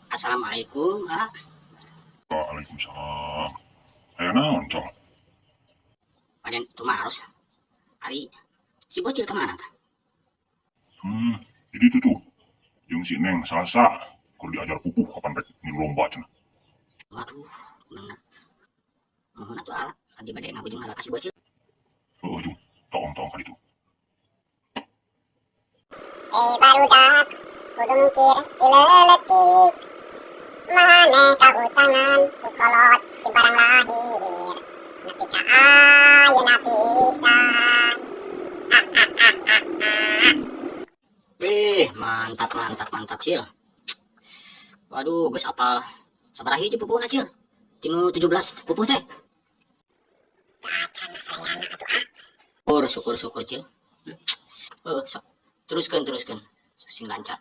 Assalamualaikum, ah. Waalaikumsalam. Ayo naon, Cong? Paden tumaros. Ari si bocil kemana tah? Jadi itu tuh, yang si Neng Salsa, kalau diajar pupuh kapan rek ngilu lomba cenah. Waduh, bener. Mohon atuh ah, abdi bade ngabujeng heula ka si bocil. Jung, taong-taong kali itu. Barudak, kudu mikir ileletik. Mane kahutanan, kukolot si barang lahir. Nepi ka ayeuna pisan. Mantap mantap mantap cil. Waduh, geus apal sabaraha hiji pupuhna cil? Tinu 17 pupuh teh. Acan sayana atuh ah. Syukur syukur cil. Sok teruskeun sing lancar.